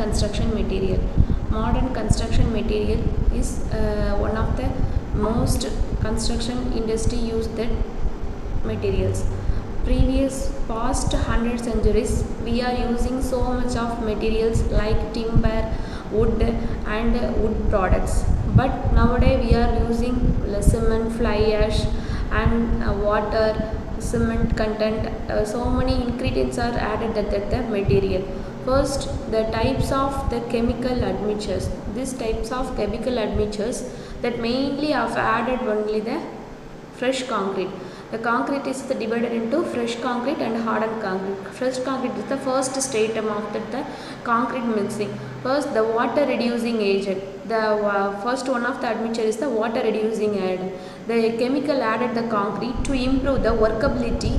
construction material. Modern construction material is one of the most construction industry used that materials. Previous past 100 centuries we are using so much of materials like timber, wood and wood products, but nowadays we are using cement, fly ash and water, cement content, so many ingredients are added at the material. First, the types of the chemical admixtures. These types of chemical admixtures that mainly have added only the fresh concrete. The concrete is divided into fresh concrete and hardened concrete. Fresh concrete is the first stratum of the concrete mixing. First, the water reducing agent. The first one of the admixture is the water reducing agent. The chemical added the concrete to improve the workability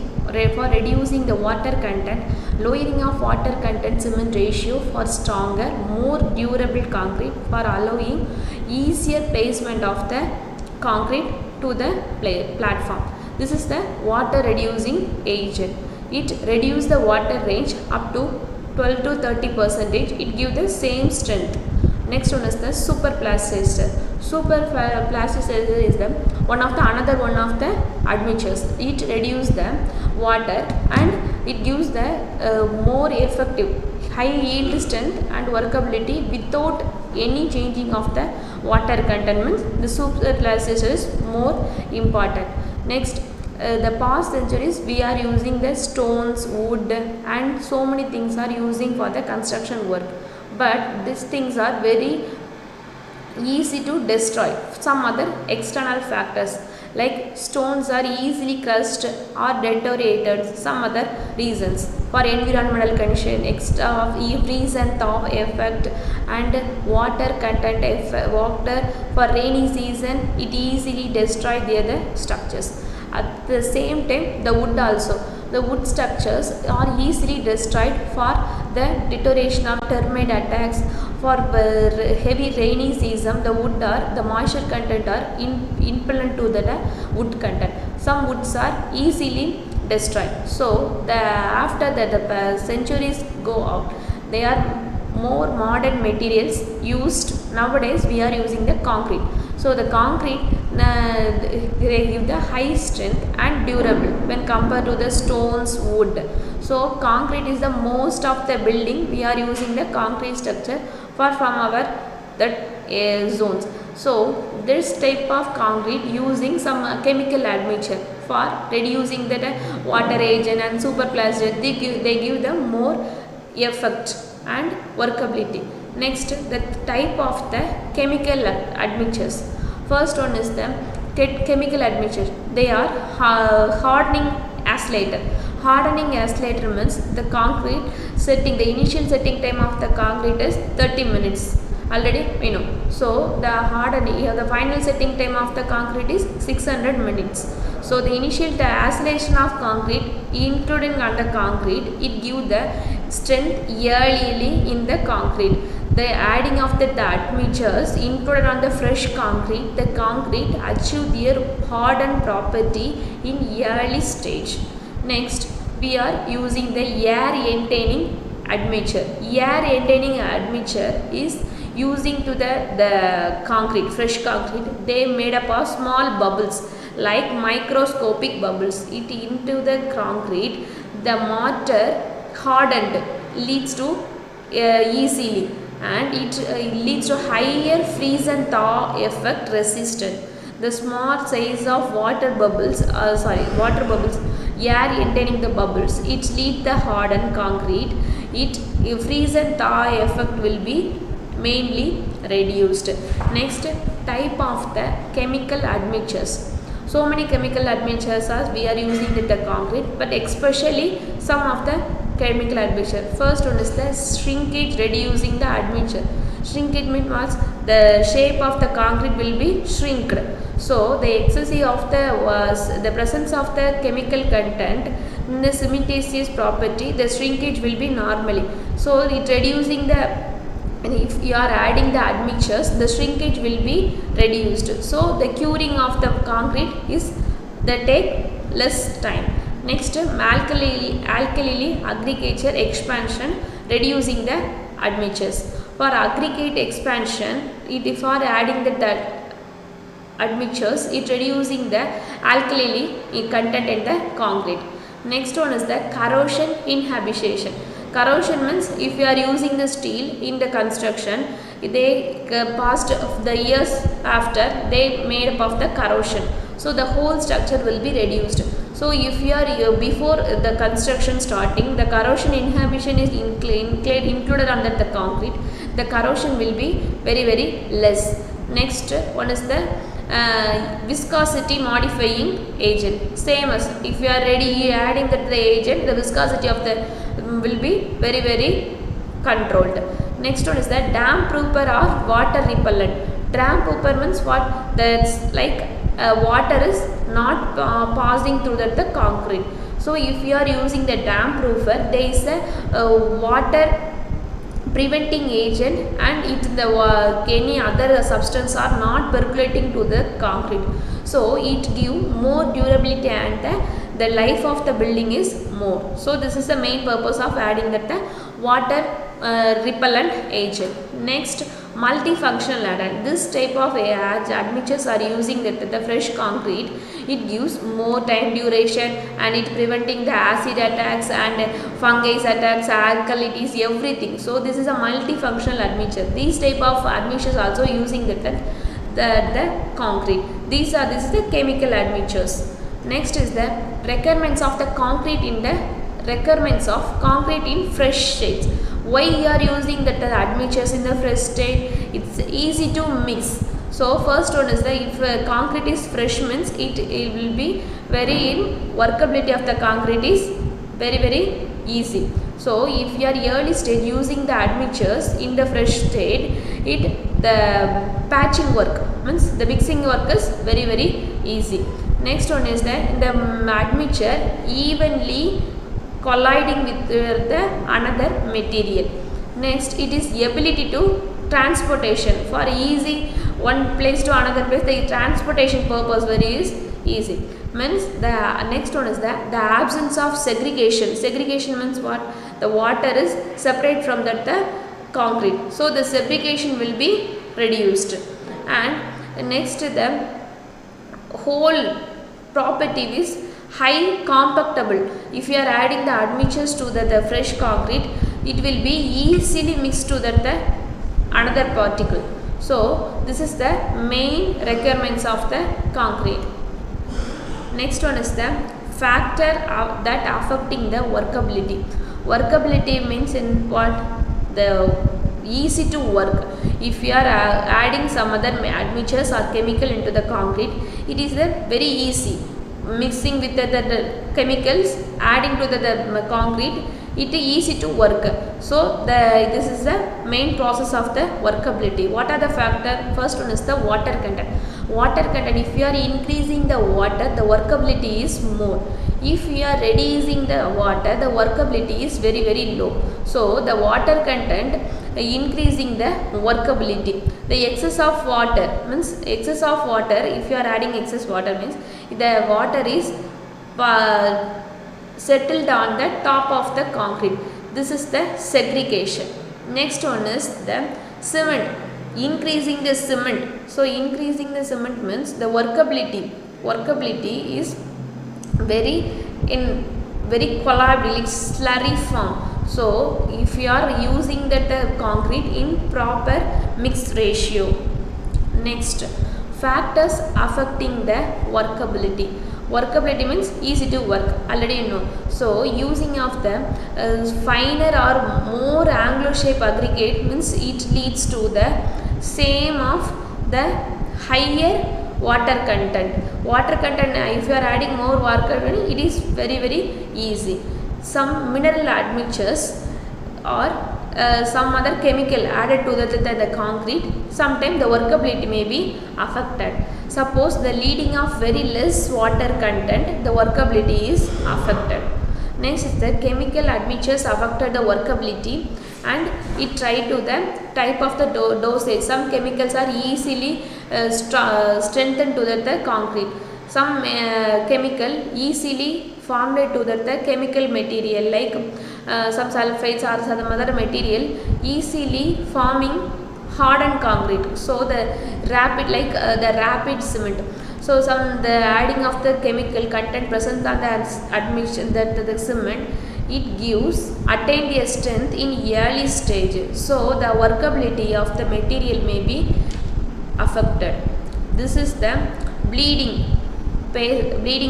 for reducing the water content, lowering of water content cement ratio for stronger, more durable concrete, for allowing easier placement of the concrete to the platform. This is the water reducing agent. It reduces the water range up to 12 to 30%. It gives the same strength. Next one is the super plasticizer. Super plasticizer is the another one of the admixtures. It reduces the water and it gives the more effective high yield strength and workability without any changing of the water content. The super plasticizer is more important. Next, the past centuries we are using the stones, wood and so many things are using for the construction work, but these things are very easy to destroy. Some other external factors like stones are easily crushed or deteriorated. Some other reasons for environmental condition, extra freeze and thaw effect and water content effect. Water for rainy season it easily destroy the other structures. At the same time, the wood also. The wood structures are easily destroyed for the deterioration of termite attacks. For heavy rainy season, the wood or the moisture content are impellent to the wood content. Some woods are easily destroyed. So, after that the centuries go out, they are more modern materials used. Nowadays, we are using the concrete. So, the concrete they give the high strength and durable when compared to the stones, wood. So, concrete is the most of the building we are using the concrete structure for from our zones. So, this type of concrete using some chemical admixture for reducing the water agent and super plastic. They give the more effect and workability. Next, the type of the chemical admixtures. First one is the chemical admixture. They are hardening accelerator. Hardening accelerator means the concrete setting, the initial setting time of the concrete is 30 minutes. Already we know. So, the hardening, the final setting time of the concrete is 600 minutes. So, the initial acceleration of concrete including under concrete, it gives the strength early in the concrete. The adding of the admixtures included on the fresh concrete, the concrete achieve their hardened property in early stage. Next, we are using the air entaining admixture. Air entaining admixture is using to the concrete, fresh concrete. They made up of small bubbles like microscopic bubbles. It into the concrete, the mortar hardened leads to easily, and it leads to higher freeze and thaw effect resistant. The small size of water bubbles, air entaining the bubbles, it lead the hardened concrete. It freeze and thaw effect will be mainly reduced. Next, type of the chemical admixtures. So many chemical admixtures are we are using with the concrete, but especially some of the chemical admixture. First one is the shrinkage reducing the admixture. Shrinkage means the shape of the concrete will be shrinked. So, the excessive of the presence of the chemical content in the cementitious property, the shrinkage will be normally. So, it reducing the, if you are adding the admixtures, the shrinkage will be reduced. So, the curing of the concrete is that take less time. Next, alkali agriculture expansion reducing the admixtures. For aggregate expansion, for adding that admixtures, it reducing the alkali content in the concrete. Next one is the corrosion inhibition. Corrosion means if you are using the steel in the construction, they passed the years after they made up of the corrosion. So the whole structure will be reduced. So if you are before the construction starting, the corrosion inhibition is included under the concrete, the corrosion will be very less. Next one is the viscosity modifying agent. Same as if you are adding that the agent, the viscosity of the will be very controlled. Next one is the damp-proofer or water repellent. Damp-proofer means what? That's like water is not passing through the concrete. So if you are using the damp-proofer, there is a water preventing agent and any other substance are not percolating to the concrete. So it give more durability and the life of the building is more. So this is the main purpose of adding that water repellent agent. Next, multifunctional add-on. This type of admixtures are using the fresh concrete. It gives more time duration and it preventing the acid attacks and fungi attacks, alkalities, everything. So this is a multifunctional admixture. These type of admixtures also using the concrete. This is the chemical admixtures. Next is the requirements of the concrete in fresh states. Why you are using the admixtures in the fresh state? It's easy to mix. So first one is if concrete is fresh means it will be workability of the concrete is very easy. So if you are early stage using the admixtures in the fresh state, the patching work means the mixing work is very easy. Next one is that the admixture evenly colliding with the another material. Next, it is ability to transportation for easy one place to another place. The transportation purpose is easy. Means the next one is the absence of segregation. Segregation means what? The water is separate from the concrete. So the segregation will be reduced. And next the whole property is high compactable. If you are adding the admixtures to the fresh concrete, it will be easily mixed to the another particle. So this is the main requirements of the concrete. Next one is the factor that affecting the workability. Workability means in what? The easy to work. If you are adding some other admixtures or chemical into the concrete, it is very easy. Mixing with the chemicals, adding to the concrete, it is easy to work. So this is the main process of the workability. What are the factors? First one is the water content. Water content, if you are increasing the water, the workability is more. If you are reducing the water, the workability is very low. So the water content increasing the workability. The excess of water means if you are adding excess water means the water is settled on the top of the concrete. This is the segregation. Next one is the cement. Increasing the cement. So increasing the cement means the workability is very collapsed, like slurry form. So if you are using that concrete in proper mix ratio. Next, factors affecting the workability. Workability means easy to work, already you know. So using of the finer or more angular shape aggregate means it leads to the same of the higher water content. Water content, if you are adding more water content, it is very easy. Some mineral admixtures or some other chemical added to the concrete, sometimes the workability may be affected. Suppose the leading of very less water content, the workability is affected. Next is the chemical admixtures affected the workability and it try to the type of the dosage. Some chemicals are easily strengthened to the concrete. Some chemical easily formed to the chemical material like some sulfides or some other material easily forming hardened concrete. So the rapid cement. So the adding of the chemical content present on the admission that the cement, it gives attained a strength in early stage. So the workability of the material may be affected. This is the bleeding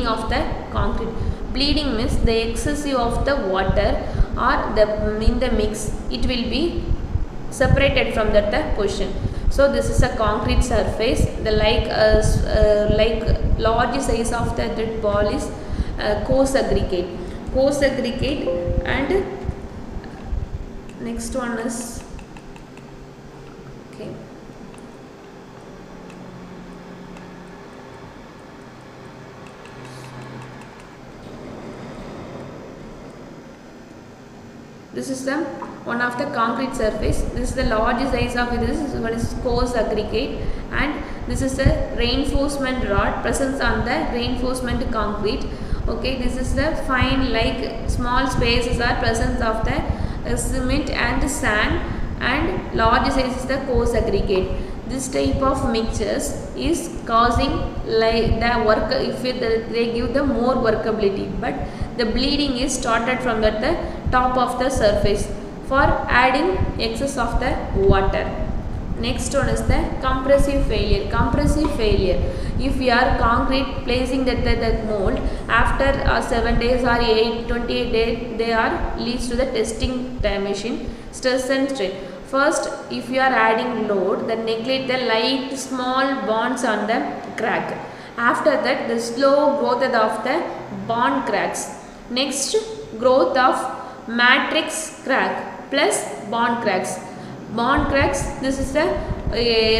of the concrete. Bleeding means the excessive of the water or in the mix, it will be separated from that the position. So this is a concrete surface. The large size of the ball is coarse aggregate. Coarse aggregate, and next one is okay. This is the one of the concrete surface. This is the large size of it. This is what is coarse aggregate, and this is the reinforcement rod presence on the reinforcement concrete. Okay, this is the fine small spaces are presence of the cement and sand, and large size is the coarse aggregate. This type of mixtures is causing the work if they give the more workability, but the bleeding is started from the top of the surface for adding excess of the water. Next one is the compressive failure. Compressive failure. If we are concrete placing the mold after 7 days or 28 days, they are leads to the testing machine stress and strain. First, if you are adding load, then neglect the light small bonds on the crack. After that, the slow growth of the bond cracks. Next, growth of matrix crack plus bond cracks. Bond cracks, this is the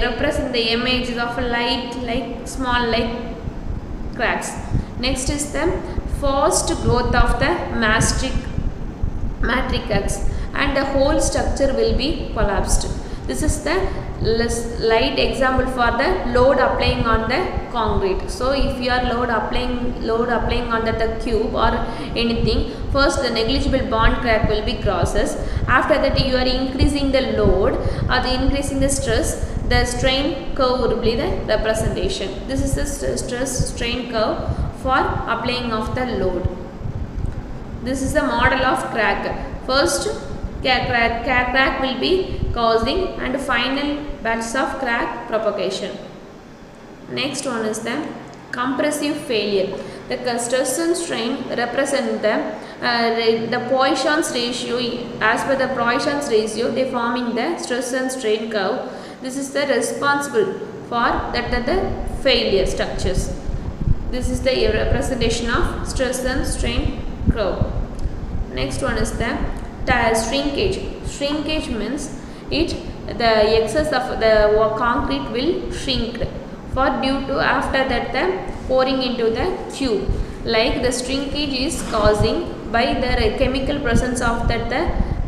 represent the images of a small cracks. Next is the fast growth of the matrix cracks, and the whole structure will be collapsed. This is the light example for the load applying on the concrete. So if you are load applying on the cube or anything, first the negligible bond crack will be crosses. After that you are increasing the load or increasing the stress, the strain curve will be the representation. This is the stress strain curve for applying of the load. This is the model of crack. First crack will be causing and final batches of crack propagation. Next one is the compressive failure. The stress and strain represent the Poisson's ratio. As per the Poisson's ratio, they forming the stress and strain curve. This is the responsible for the failure structures. This is the representation of stress and strain curve. Next one is the shrinkage. Shrinkage means the excess of the concrete will shrink for due to after that the pouring into the tube. Like the shrinkage is causing by the chemical presence of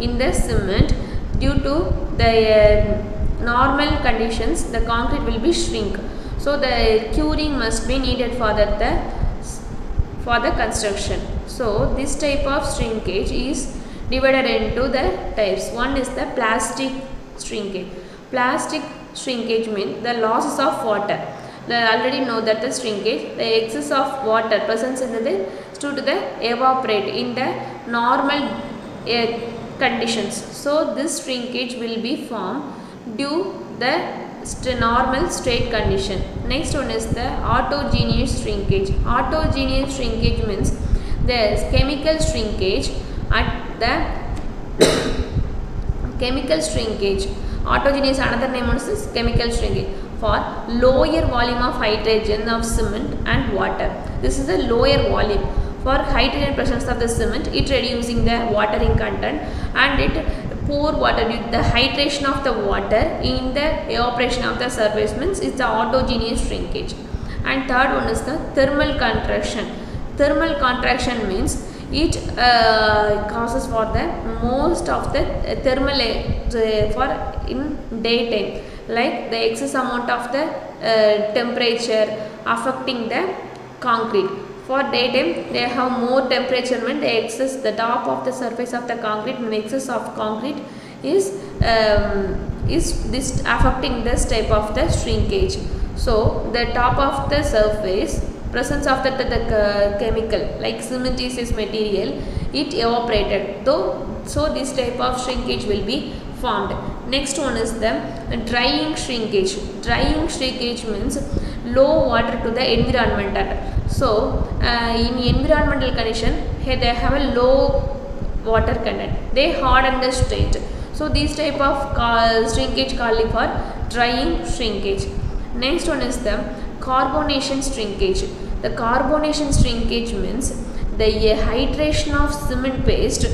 in the cement. Due to the normal conditions, the concrete will be shrink. So the curing must be needed for the construction. So this type of shrinkage is divided into the types. One is the plastic shrinkage. Plastic shrinkage means the losses of water. They already know that the shrinkage, the excess of water presence in the due to the evaporate in the normal conditions. So this shrinkage will be formed due the normal state condition. Next one is the autogeneous shrinkage. Autogeneous shrinkage means there is chemical shrinkage at the chemical shrinkage. Autogeneous, another name is chemical shrinkage for lower volume of hydrogen of cement and water. This is the lower volume. For hydrogen presence of the cement, it reducing the watering content, and it pour water with the hydration of the water in the evaporation of the surface means it's the autogeneous shrinkage. And third one is the thermal contraction. Thermal contraction means it causes for the most of the thermal for in daytime, like the excess amount of the temperature affecting the concrete. For daytime, they have more temperature when the excess, the top of the surface of the concrete, and excess of concrete is this affecting this type of the shrinkage. So the top of the surface, presence of the chemical like cement is material, it evaporated though, so this type of shrinkage will be formed. Next one is the drying shrinkage. Drying shrinkage means low water to the environmental. So in environmental condition, here they have a low water content, they harden the state. So these type of shrinkage called for drying shrinkage. Next one is the carbonation shrinkage. The carbonation shrinkage means the hydration of cement paste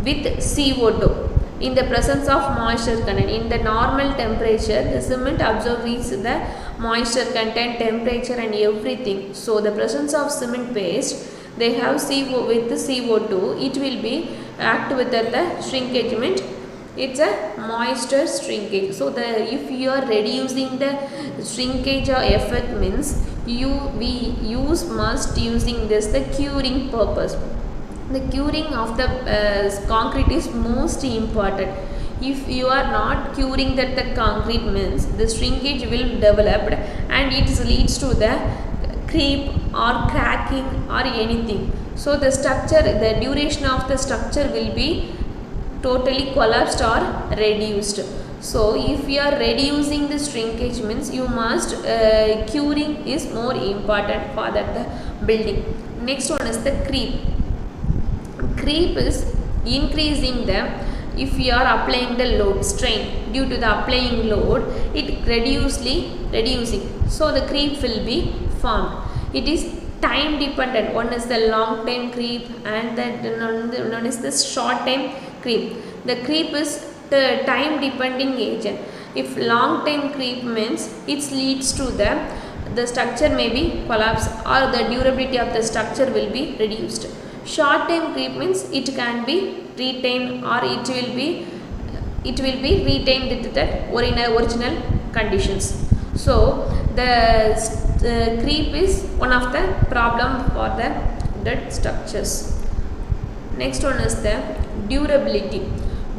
with CO2 in the presence of moisture content. In the normal temperature, the cement absorbs the moisture content, temperature and everything. So the presence of cement paste, they have CO with the CO2, it will be act with the shrinkage means it's a moisture shrinkage. So if you are reducing the shrinkage or effect means we must using this the curing purpose. The curing of the concrete is most important. If you are not curing that the concrete means the shrinkage will develop and it leads to the creep or cracking or anything. So the structure, the duration of the structure will be totally collapsed or reduced. So if you are reducing the shrinkage means you must curing is more important for that the building. Next one is the creep. Creep is increasing the, if you are applying the load strain, due to the applying load it reducing, so the creep will be formed. It is time dependent. One is the long time creep and the one is the short time creep. The creep is the time depending agent. If long time creep means it leads to the structure may be collapse or the durability of the structure will be reduced. Short time creep means it can be retained or it will be retained with that original conditions. So the creep is one of the problem for the structures. Next one is the durability.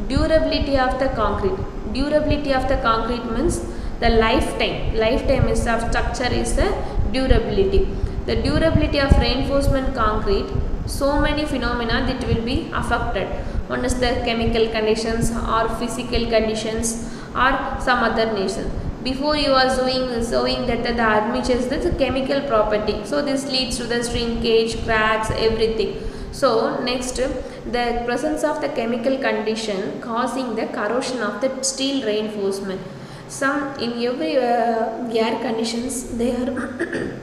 Durability of the concrete. Durability of the concrete means the lifetime is of structure is the durability. The durability of reinforcement concrete, so many phenomena that will be affected. One is the chemical conditions or physical conditions or some other nature. Before you are showing that the armature is the chemical property. So this leads to the shrinkage, cracks, everything. So next, the presence of the chemical condition causing the corrosion of the steel reinforcement. Some in every air conditions they are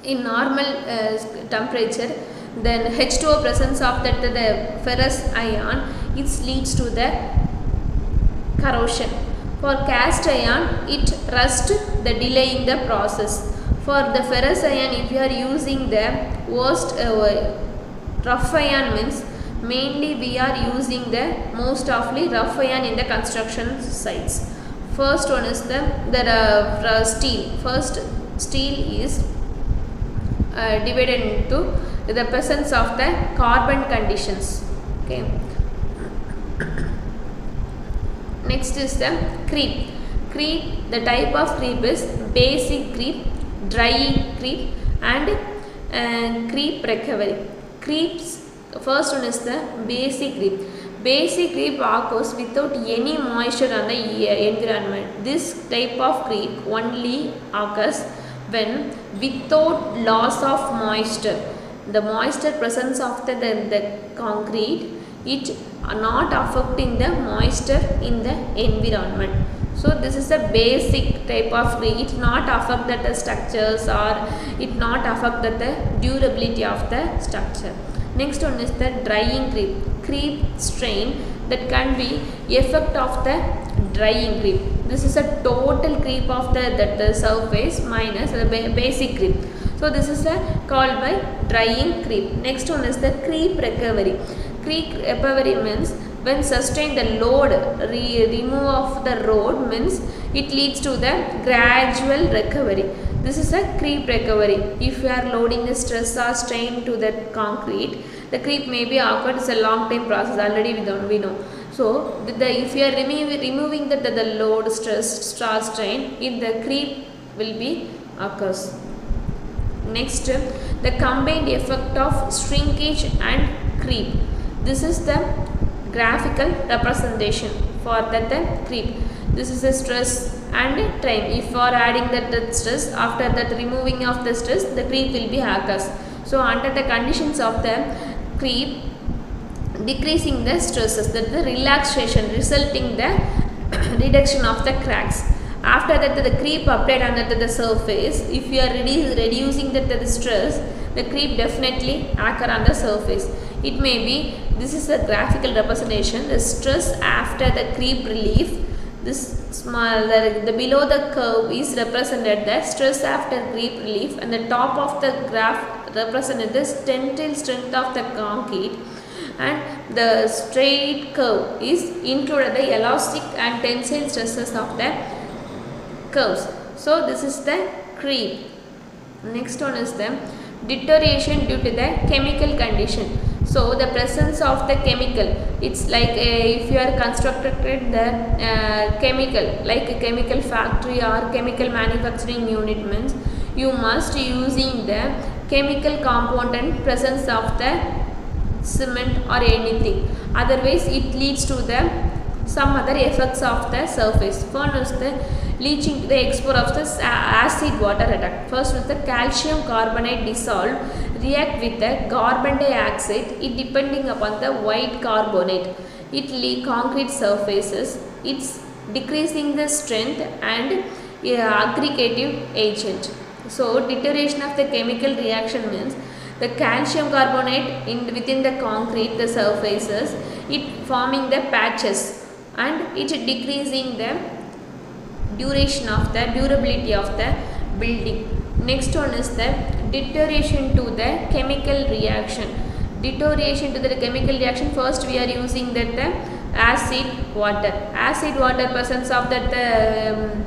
in normal temperature, then H2O presence of the ferrous ion, it leads to the corrosion. For cast iron, it rust, the delaying the process. For the ferrous ion, if you are using the worst rough iron means mainly we are using the most ofly rough iron in the construction sites. First one is the steel. First, steel is divided into the presence of the carbon conditions. Okay. Next is the creep. Creep, the type of creep is basic creep, dry creep and creep recovery. Creeps, first one is the basic creep. Basic creep occurs without any moisture on the environment. This type of creep only occurs when without loss of moisture. The moisture presence of the concrete, it not affecting the moisture in the environment. So this is a basic type of creep. It not affect the structures or it not affect the durability of the structure. Next one is the drying creep. Creep strain that can be effect of the drying creep. This is a total creep of the surface minus the basic creep. So this is called by drying creep. Next one is the creep recovery. Creep recovery means when sustain the load, remove of the road means it leads to the gradual recovery. this is a creep recovery. If you are loading the stress or strain to the concrete, the creep may be occurred. It's a long time process. Already we know. So if you are removing the load, stress, strain, the creep will be occurs. Next, the combined effect of shrinkage and creep. This is the graphical representation for the creep. This is the stress and strain. If you are adding that stress, after that removing of the stress, the creep will be occurs. So under the conditions of the creep, decreasing the stresses, that the relaxation resulting the reduction of the cracks. After that, the creep applied under the surface. If you are reducing the stress, the creep definitely occur on the surface. It may be, this is a graphical representation, the stress after the creep relief. This small, the below the curve is represented the stress after creep relief, and the top of the graph represented the tensile strength of the concrete, and the straight curve is included the elastic and tensile stresses of the curves. So this is the creep. Next one is the deterioration due to the chemical condition. So the presence of the chemical, it's like if you are constructed the chemical, like a chemical factory or chemical manufacturing unit means, you must using the chemical component presence of the cement or anything. Otherwise it leads to the some other effects of the surface. One is the leaching to the export of the acid water attack. First is the calcium carbonate dissolved react with the carbon dioxide, it depending upon the white carbonate. It leak concrete surfaces. It's decreasing the strength and aggregative agent. So deterioration of the chemical reaction means the calcium carbonate within the concrete, the surfaces, it forming the patches, and it decreasing the durability of the building. Next one is the deterioration to the chemical reaction. Deterioration to the chemical reaction, first we are using that the acid water. Acid water presence of that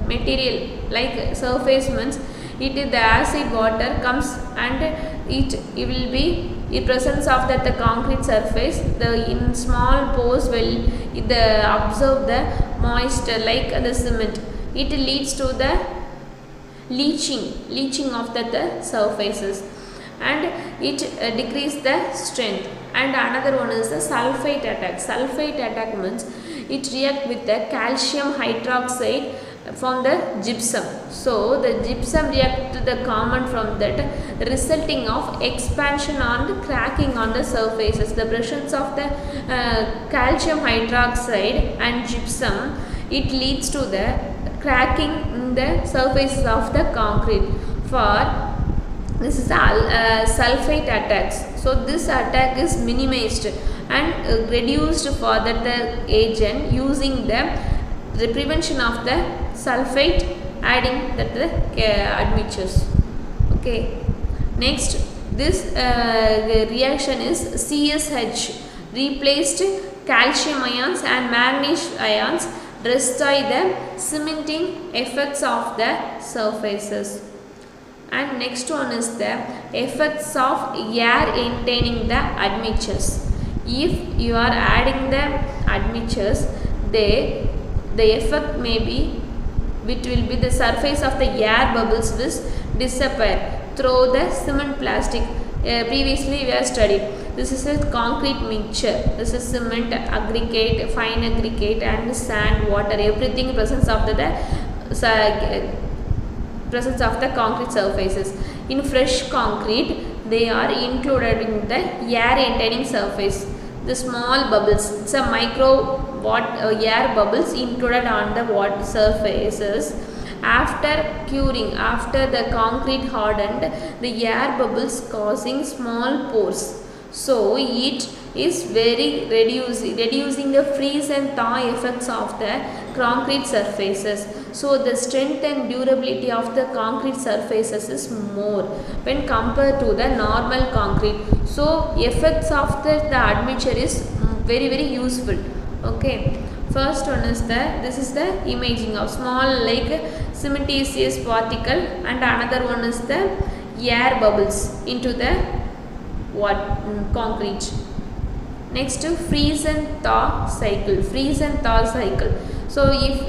material like surface means, it is the acid water comes and it will be in presence of that the concrete surface, the in small pores will absorb the moisture like the cement. It leads to the leaching of the surfaces, and it decrease the strength. And another one is the sulfate attack. Sulfate attack means it react with the calcium hydroxide from the gypsum. So the gypsum react to the common from that, resulting of expansion and cracking on the surfaces. The presence of the calcium hydroxide and gypsum, it leads to the cracking in the surfaces of the concrete. For this is sulfate attacks. So this attack is minimized and reduced for the agent using the prevention of the sulfate adding the admixtures. Okay. Next, this reaction is CSH replaced calcium ions and manganese ions, destroy the cementing effects of the surfaces. And next one is the effects of air entaining the admixtures. If you are adding the admixtures, the effect may be, which will be the surface of the air bubbles will disappear through the cement plastic. Previously we have studied. This is a concrete mixture. This is cement, aggregate, fine aggregate and sand, water, everything presence of the concrete surfaces. In fresh concrete, they are included in the air entaining surface. The small bubbles, it's a micro air bubbles included on the water surfaces. After curing, after the concrete hardened, the air bubbles causing small pores. So it is very reducing the freeze and thaw effects of the concrete surfaces. So the strength and durability of the concrete surfaces is more when compared to the normal concrete. So effects of the admixture is very useful. Okay. First one is this is the imaging of small like cementitious particle, and another one is the air bubbles into the concrete. Next, freeze and thaw cycle. Freeze and thaw cycle. So if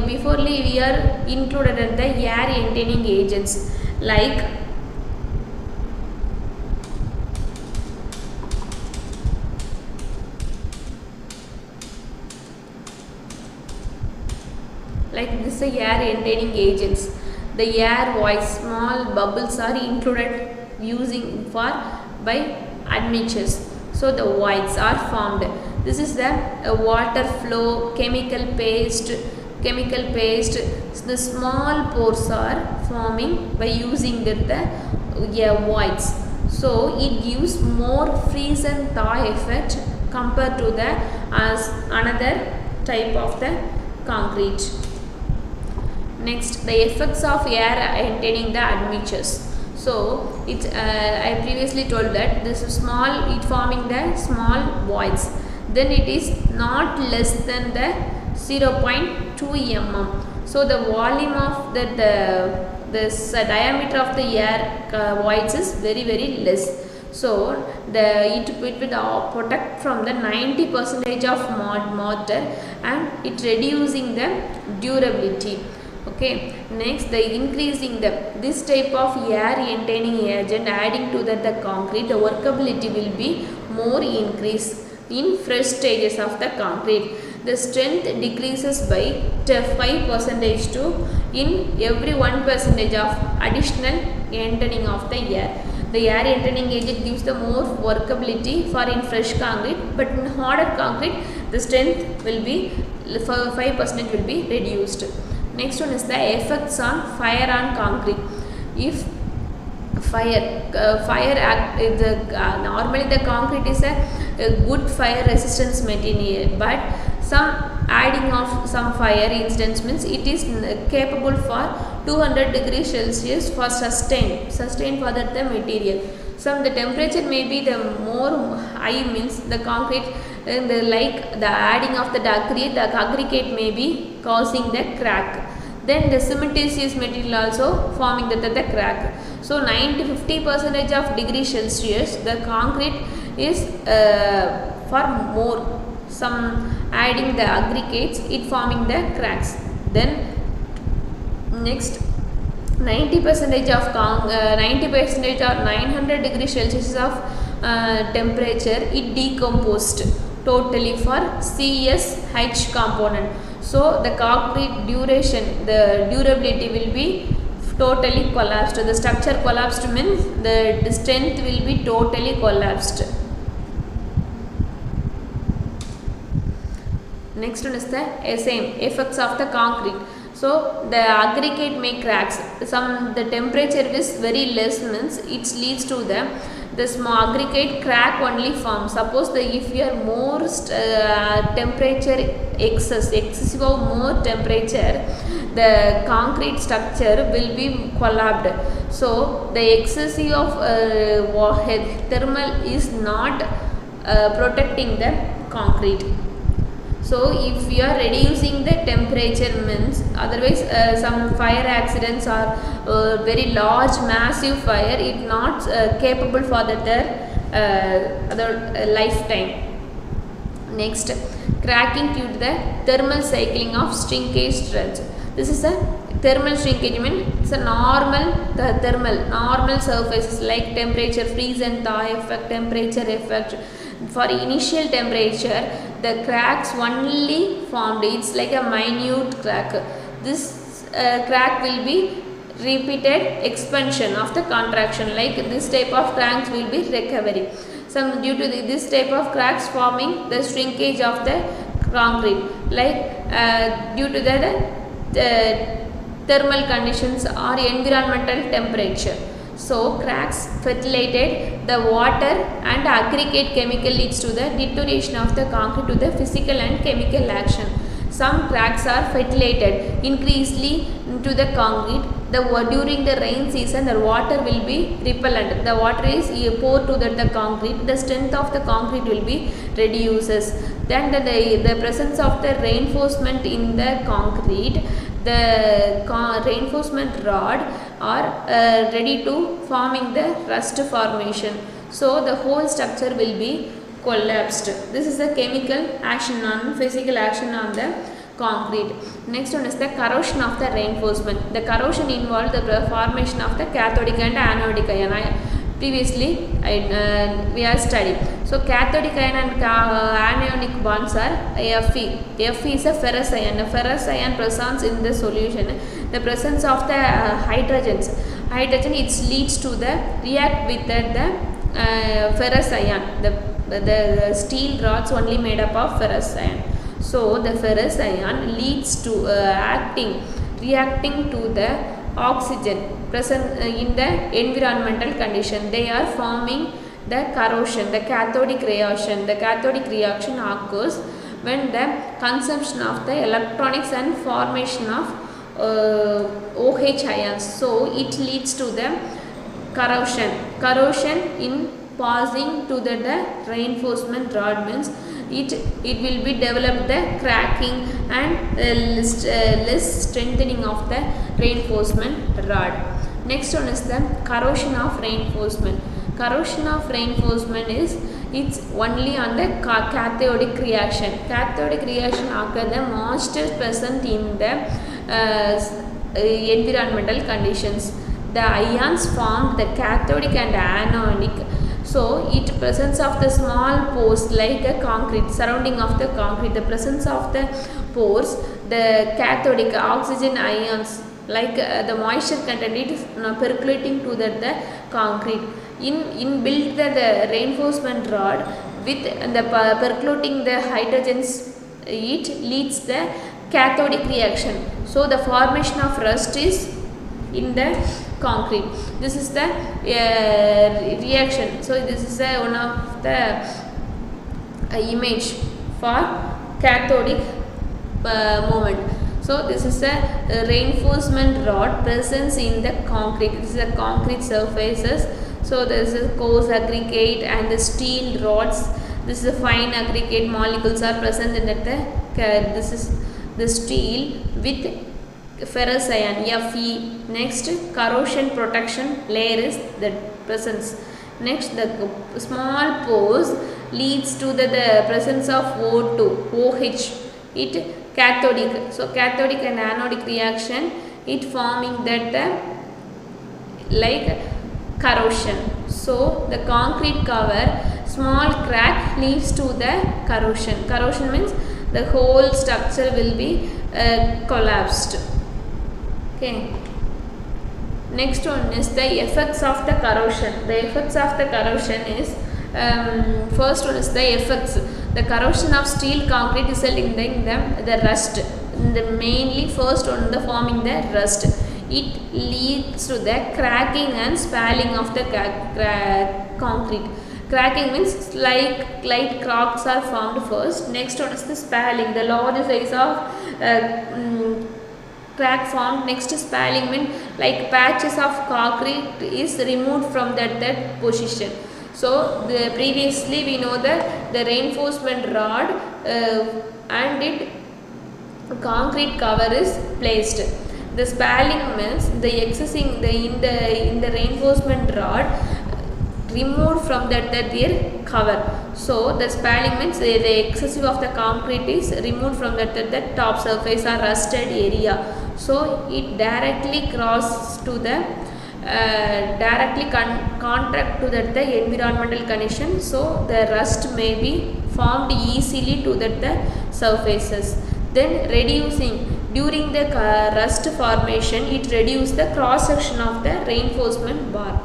beforely we are included in the air entaining agents like this air entaining agents. The air voids, small bubbles are included using for by admixtures. So the voids are formed. This is the water flow, chemical paste. The small pores are forming by using the voids. So it gives more freeze and thaw effect compared to the another type of the concrete. Next, the effects of air entaining the admixtures. So it's I previously told that this is small, it forming the small voids. Then it is not less than the 0.2 mm. So the volume of this diameter of the air voids is very less. So it will protect from the 90% of moisture, and it reducing the durability. Okay, next the increasing this type of air entaining agent adding to the concrete, the workability will be more increase in fresh stages of the concrete. The strength decreases by 5% to in every 1% of additional entaining of the air. The air entaining agent gives the more workability for in fresh concrete, but in harder concrete the strength will be 5% will be reduced. Next one is the effects on fire on concrete. If normally the concrete is a good fire resistance material, but some adding of some fire instance means it is capable for 200 degrees Celsius for sustain for that the material. Some the temperature may be the more high means the concrete and the adding of the aggregate may be causing the crack. Then the cementitious material also forming the crack. So 50% of degree Celsius the concrete is for more. Some adding the aggregates, it forming the cracks. Then next 90% of 90% or 900 degrees Celsius of temperature, it decomposed totally for CSH component. So the concrete durability will be totally collapsed. The structure collapsed means the strength will be totally collapsed. Next one is the same effects of the concrete. So the aggregate may cracks. The temperature is very less means it leads to the small aggregate crack only forms. Suppose if you are more temperature excessive of more temperature, the concrete structure will be collapsed. So the excessive of thermal is not protecting the concrete. So if you are reducing the temperature means, otherwise some fire accidents are very large massive fire, it not capable for their other lifetime. Next, cracking due to the thermal cycling of shrinkage stress. This is a thermal shrinkage means it's a normal surfaces like temperature freeze and thaw effect, temperature effect. For initial temperature, the cracks only formed, it's like a minute crack. This crack will be repeated expansion of the contraction, like this type of cracks will be recovery. Some due to this type of cracks forming the shrinkage of the concrete, like due to the thermal conditions or environmental temperature. So cracks fertilited the water and aggregate chemical leads to the deterioration of the concrete to the physical and chemical action. Some cracks are fertilited increasingly into the concrete. During the rain season, the water will be repellent. The water is poured to the concrete. The strength of the concrete will be reduces. Then the presence of the reinforcement in the concrete, the reinforcement rod are ready to forming the rust formation. So the whole structure will be collapsed. This is the chemical action on physical action on the concrete. Next one is the corrosion of the reinforcement. The corrosion involved the formation of the cathodic and anodic ion. Previously we have studied. So cathodic ion and anionic bonds are Fe. Fe is a ferrous ion. The ferrous ion presence in the solution. The presence of the hydrogen it leads to the react with the ferrous ion. The steel rods only made up of ferrous ion. So the ferrous ion leads to reacting to the oxygen present in the environmental condition. They are forming the corrosion, the cathodic reaction. The cathodic reaction occurs when the consumption of the electronics and formation of OH ions. So it leads to the corrosion. Corrosion in passing to the reinforcement rod means it will be developed the cracking and less strengthening of the reinforcement rod. Next one is the corrosion of reinforcement. Corrosion of reinforcement is it's only on the cathodic reaction. Cathodic reaction occur the most present in the environmental conditions. The ions formed the cathodic and anionic. So it presence of the small pores like a concrete surrounding of the concrete. The presence of the pores, the cathodic oxygen ions like the moisture content it is percolating to the concrete. In build the reinforcement rod with the percolating the hydrogens, it leads the cathodic reaction. So the formation of rust is in the concrete. This is the reaction. So this is one of the image for cathodic moment. So this is a reinforcement rod presence in the concrete. This is a concrete surfaces. So there is a coarse aggregate and the steel rods. This is a fine aggregate molecules are present in that. This is the steel with ferrous ion Fe. Next, corrosion protection layer is the presence. Next, the small pores leads to the presence of O2, OH. It cathodic. So cathodic and anodic reaction it forming that like corrosion. So the concrete cover small crack leads to the corrosion. Corrosion means the whole structure will be collapsed. Okay. Next one is the effects of the corrosion. The effects of the corrosion is first one is the effects. The corrosion of steel concrete resulting in the rust. The mainly first one the forming the rust. It leads to the cracking and spalling of the concrete. Cracking means like light cracks are formed first. Next one is the spalling. The large size of crack formed. Next spalling means like patches of concrete is removed from that position. So previously we know that the reinforcement rod and it concrete cover is placed. The spalling means the excessing in the reinforcement rod removed from that their cover. So the spalling means the excessive of the concrete is removed from that top surface or rusted area. So it directly crosses to the contract to the environmental condition. So the rust may be formed easily to the surfaces. Then reducing during the rust formation, it reduces the cross section of the reinforcement bar.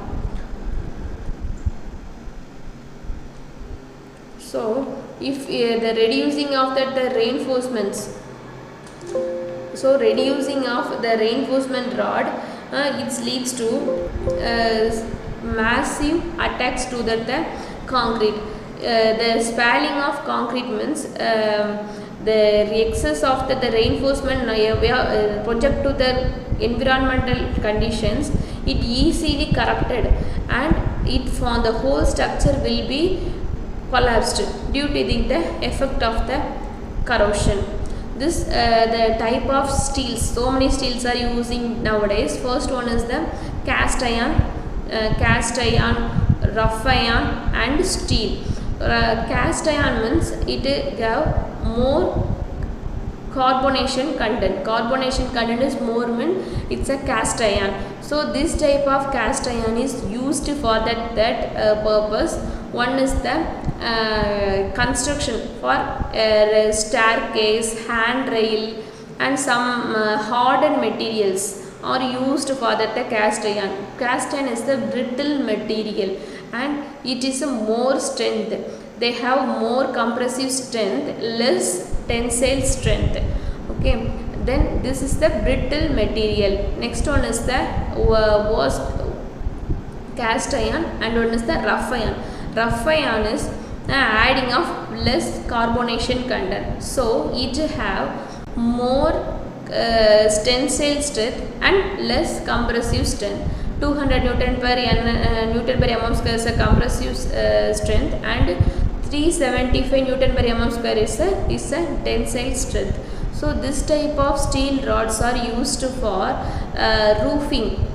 So if the reducing of the reinforcements, so reducing of the reinforcement rod it leads to massive attacks to the concrete. The spalling of concrete means the excess of the reinforcement project to the environmental conditions, it easily corrupted and it the whole structure will be collapsed due to the effect of the corrosion. This the type of steels, so many steels are using nowadays. First one is the cast iron, rough iron and steel. Cast iron means it have more carbonation content. Carbonation content is more mean it's a cast iron. So this type of cast iron is used for that purpose. One is the construction for staircase, handrail and some hardened materials are used for that cast iron. Cast iron is the brittle material and it is a more strength. They have more compressive strength, less tensile strength. Okay, then this is the brittle material. Next one is the cast iron and one is the rough iron. Rough iron is adding of less carbonation content, so it have more tensile strength and less compressive strength. 200 Newton per mm square is a compressive strength and 375 Newton per mm square is a tensile strength. So this type of steel rods are used for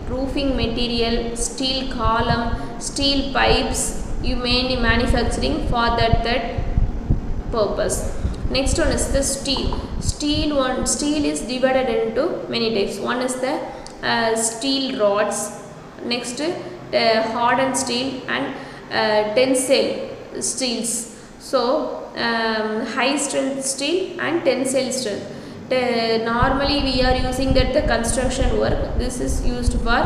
roofing material, steel column, steel pipes. You mainly manufacturing for that purpose. Next one is the steel. Steel is divided into many types. One is the steel rods. Next hardened steel and tensile steels. So high strength steel and tensile strength. Normally we are using that the construction work. This is used for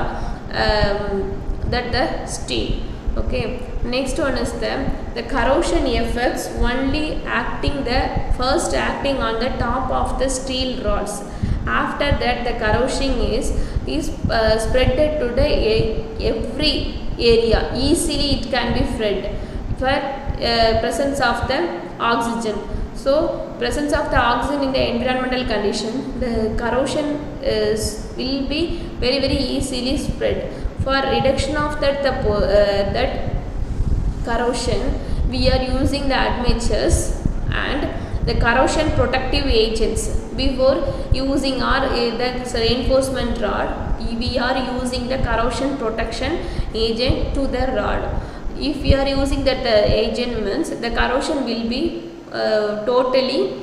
the steel. Okay, next one is the corrosion effects only acting on the top of the steel rods. After that the corrosion is spread to the every area. Easily it can be spread for presence of the oxygen. So presence of the oxygen in the environmental condition, the corrosion will be very easily spread. For reduction of that corrosion, we are using the admixtures and the corrosion protective agents. Before using the reinforcement rod, we are using the corrosion protection agent to the rod. If we are using that agent means the corrosion will be totally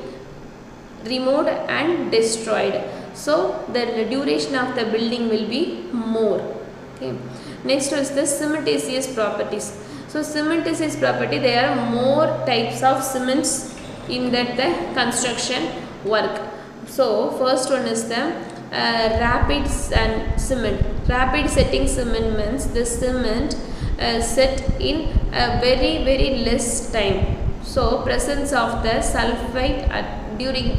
removed and destroyed. So the duration of the building will be more. Okay. Next is the cementitious properties. So cementitious property, there are more types of cements in that the construction work. So first one is the rapid cement. Rapid setting cement means the cement set in a very less time. So presence of the sulfite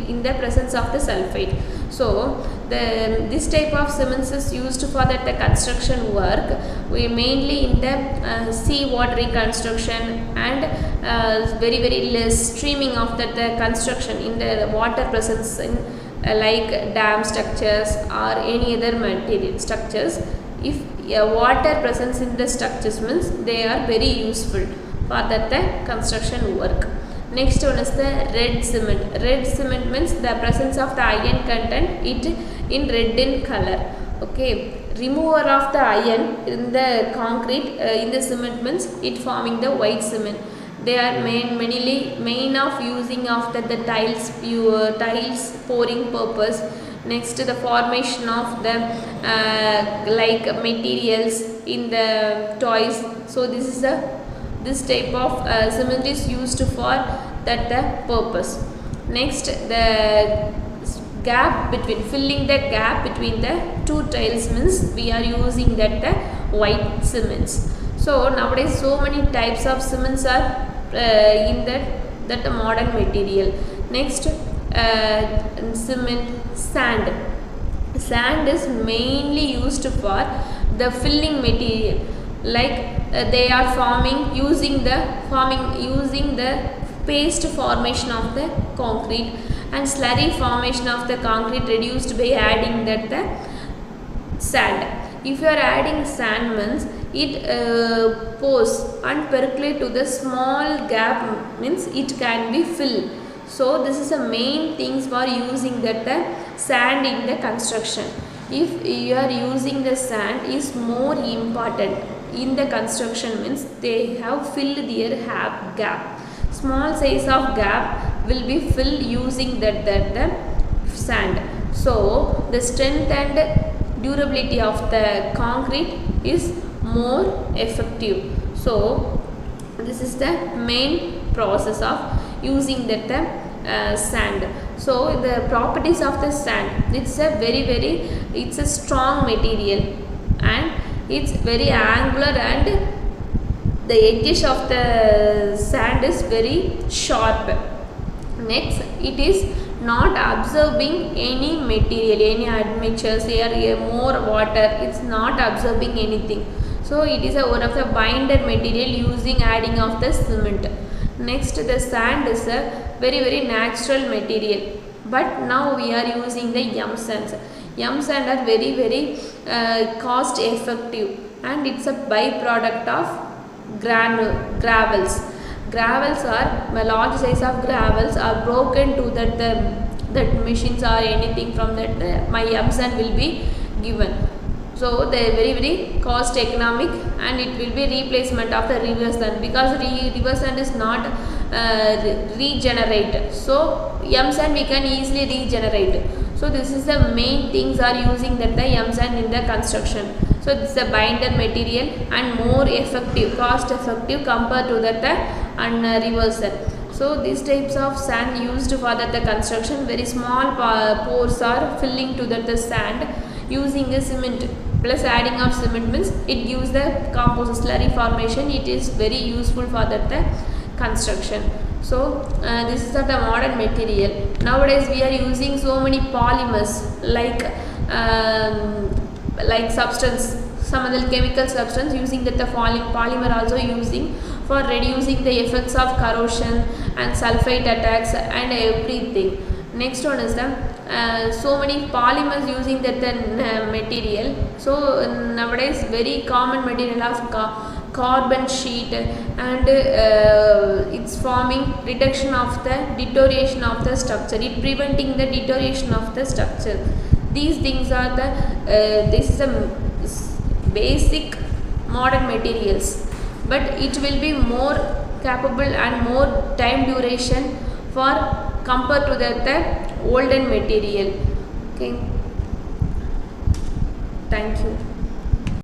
in the presence of the sulfite. So this type of cements is used for that the construction work. We mainly in the sea water reconstruction and very less streaming of that the construction in the water presence in like dam structures or any other material structures. If water presence in the structures means they are very useful for that the construction work. Next one is the red cement. Red cement means the presence of the iron content it in red in color. Okay, remover of the iron in the concrete in the cement means it forming the white cement. They are main of using of the tiles pouring purpose. Next the formation of the like materials in the toys. So this type of cement is used for that purpose. Next the filling the gap between the two tiles means we are using that white cements. So nowadays so many types of cements are in that modern material. Next cement, sand is mainly used for the filling material. Like they are using the paste formation of the concrete and slurry formation of the concrete reduced by adding that the sand. If you are adding sand means it pores and percolate to the small gap, means it can be filled. So this is the main things for using that sand in the construction. If you are using the sand is more important in the construction, means they have filled their gap. Small size of gap will be filled using the sand. So the strength and durability of the concrete is more effective. So this is the main process of using that sand. So the properties of the sand, it's a it's a strong material and it's very angular, and the edges of the sand is very sharp. Next, it is not absorbing any material, any admixtures, air, more water, it's not absorbing anything. So it is one of the binder material using adding of the cement. Next, the sand is a very natural material, but now we are using the yum sands. Yum sand are very cost effective, and it's a byproduct of gravels. Gravels are a large size of gravels are broken to that machines or anything from that my yum sand will be given. So they are very cost economic, and it will be replacement of the river sand, because river sand is not regenerate. So yum sand we can easily regenerate. So this is the main things are using that the yum sand in the construction. So this is a binder material and more effective, cost effective compared to that river sand. So these types of sand used for the construction, very small pores are filling to the sand using a cement. Plus adding of cement means it gives the composite slurry formation. It is very useful for the construction. So this is the modern material. Nowadays we are using so many polymers like substance, some other chemical substance, using that the polymer also using for reducing the effects of corrosion and sulfate attacks and everything. Next one is the so many polymers using that material. So nowadays very common material of carbon sheet, and it's forming reduction of the deterioration of the structure, it preventing the deterioration of the structure. These things are the this is a basic modern materials, but it will be more capable and more time duration for compared to the olden material. Okay, thank you.